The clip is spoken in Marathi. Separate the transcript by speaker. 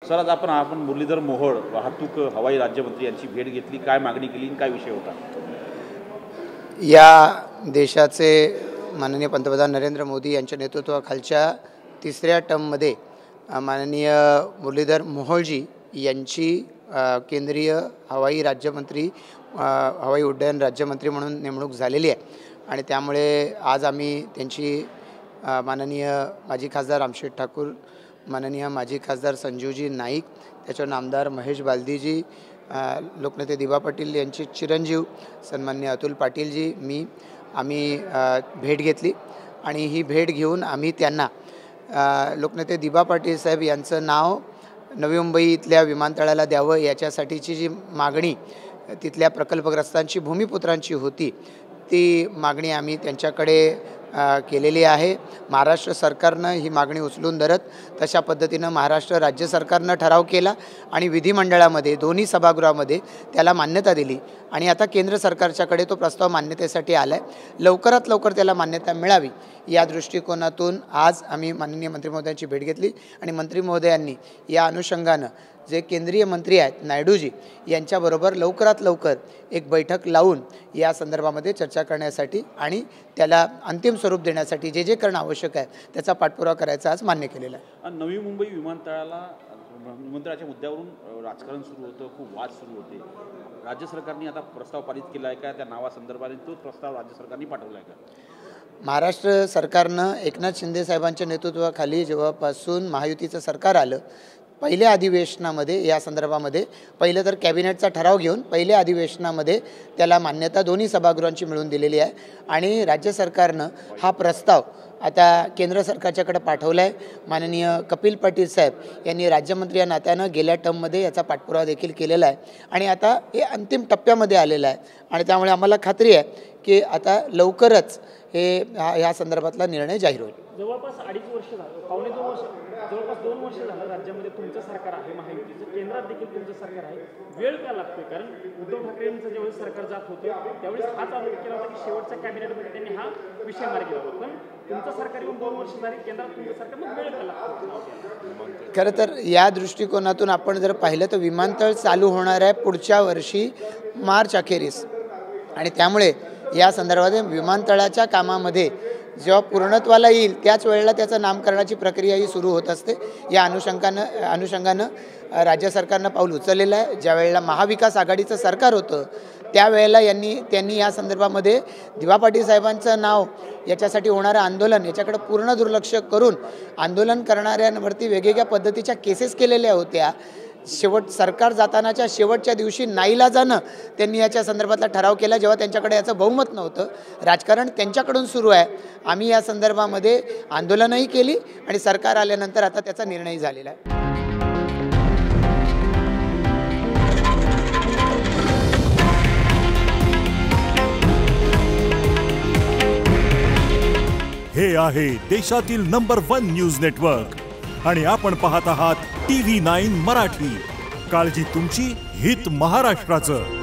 Speaker 1: सर आज आपण मुरलीधर मोहोळ वाहतूक हवाई राज्यमंत्री यांची भेट घेतली, काय मागणी केली, काय विषय होता?
Speaker 2: या देशाचे माननीय पंतप्रधान नरेंद्र मोदी यांच्या नेतृत्वाखालच्या तिसऱ्या टर्ममध्ये माननीय मुरलीधर मोहोळजी यांची केंद्रीय हवाई राज्यमंत्री हवाई उड्डयन राज्यमंत्री म्हणून नेमणूक झालेली आहे आणि त्यामुळे आज आम्ही त्यांची माननीय माजी खासदार रामशेठ ठाकूर, माननीय माजी खासदार संजीवजी नाईक, त्याच्यावर आमदार महेश बालदीजी, लोकनेते दिबा पाटील यांचे चिरंजीव सन्माननीय अतुल पाटीलजी, आम्ही भेट घेतली आणि ही भेट घेऊन आम्ही त्यांना लोकनेते दिबा पाटील साहेब यांचं नाव नवी मुंबई इथल्या विमानतळाला द्यावं याच्यासाठीची जी मागणी तिथल्या प्रकल्पग्रस्तांची भूमिपुत्रांची होती ती मागणी आम्ही त्यांच्याकडे केलेली आहे। महाराष्ट्र सरकारनं ही मागणी उचलून धरत तशा पद्धतीनं महाराष्ट्र राज्य सरकारनं ठराव केला आणि विधिमंडळामध्ये दोन्ही सभागृहामध्ये त्याला मान्यता दिली आणि आता केंद्र सरकारच्याकडे तो प्रस्ताव मान्यतेसाठी आला आहे। लवकरात लवकर त्याला मान्यता मिळावी या दृष्टिकोनातून आज आम्ही माननीय मंत्री महोदयांची भेट घेतली आणि मंत्री महोदयांनी या अनुषंगानं जे केंद्रीय मंत्री आहेत नायडूजी यांच्याबरोबर लवकरात लवकर एक बैठक लावून या संदर्भामध्ये चर्चा करण्यासाठी आणि त्याला अंतिम स्वरूप देण्यासाठी जे करणं आवश्यक आहे त्याचा पाठपुरावा करायचा आज मान्य केलेला आहे।
Speaker 1: नवी मुंबई विमानतळाच्या मुद्द्यावरून राजकारण सुरू होतं, खूप वाद सुरू होते। राज्य सरकारने आता प्रस्ताव पारित केला आहे का त्या नावासंदर्भाने? तोच प्रस्ताव राज्य सरकारने पाठवला आहे का?
Speaker 2: महाराष्ट्र सरकारनं एकनाथ शिंदे साहेबांच्या नेतृत्वाखाली जेव्हापासून महायुतीचं सरकार आलं पहिल्या अधिवेशनामध्ये या संदर्भामध्ये पहिलं तर कॅबिनेटचा ठराव घेऊन पहिल्या अधिवेशनामध्ये त्याला मान्यता दोन्ही सभागृहांची मिळवून दिलेली आहे आणि राज्य सरकारनं हा प्रस्ताव आता केंद्र सरकारच्याकडे पाठवला आहे। माननीय कपिल पाटील साहेब यांनी राज्यमंत्री या नात्यानं गेल्या टर्ममध्ये याचा पाठपुरावा देखील केलेला आहे आणि आता हे अंतिम टप्प्यामध्ये आलेलं आहे आणि त्यामुळे आम्हाला खात्री आहे की आता लवकरच ह्या संदर्भातला निर्णय जाहीर होईल।
Speaker 3: जवळपास 2.5 वर्ष झालं, पावणे 2 वर्ष, जवळपास 2 वर्ष झालं राज्यामध्ये तुमचं सरकार आहे, महायुतीचं, केंद्रात देखील तुमचं सरकार आहे। वेळ का लागतोय? कारण उद्धव ठाकरेंचं ज्यावेळेस सरकार जात होतं त्यावेळेस हाच आरोप केला होता की शेवटच्या कॅबिनेटमध्ये त्यांनी हा विषय मार्गी लावला, पण तुमचं सरकार येऊन 2 वर्ष झाली, केंद्रात तुमचं सरकार, मग वेळ का लागतो?
Speaker 2: खरं तर या दृष्टिकोनातून आपण जर पाहिलं तर विमानतळ चालू होणार आहे पुढच्या वर्षी मार्च अखेरीस आणि त्यामुळे या संदर्भात विमानतळाच्या कामामध्ये जेव्हा पूर्णत्वाला येईल त्याच वेळेला त्याचं नामकरणाची प्रक्रियाही सुरू होत असते। या अनुषंगानं राज्य सरकारनं पाऊल उचललेलं आहे। ज्या वेळेला महाविकास आघाडीचं सरकार होतं त्यावेळेला त्यांनी या संदर्भामध्ये दिबा पाटील साहेबांचं नाव याच्यासाठी होणारं आंदोलन याच्याकडे पूर्ण दुर्लक्ष करून आंदोलन करणाऱ्यांवरती वेगवेगळ्या पद्धतीच्या केसेस केलेल्या होत्या। सरकार जातानाच्या शेवटच्या दिवशी नाईलाजानं त्यांनी याच्या संदर्भातला ठराव केला जेव्हा त्यांच्याकडे याचं बहुमत नव्हतं। राजकारण त्यांच्याकडून सुरू आहे। आम्ही या संदर्भामध्ये आंदोलनही केली आणि सरकार आल्यानंतर आता त्याचा निर्णय झालेला आहे।
Speaker 4: हे आहे देशातील नंबर 1 न्यूज नेटवर्क आणि आपण पाहत आहात TV9 मराठी। काळजी तुमची, हित महाराष्ट्राचं।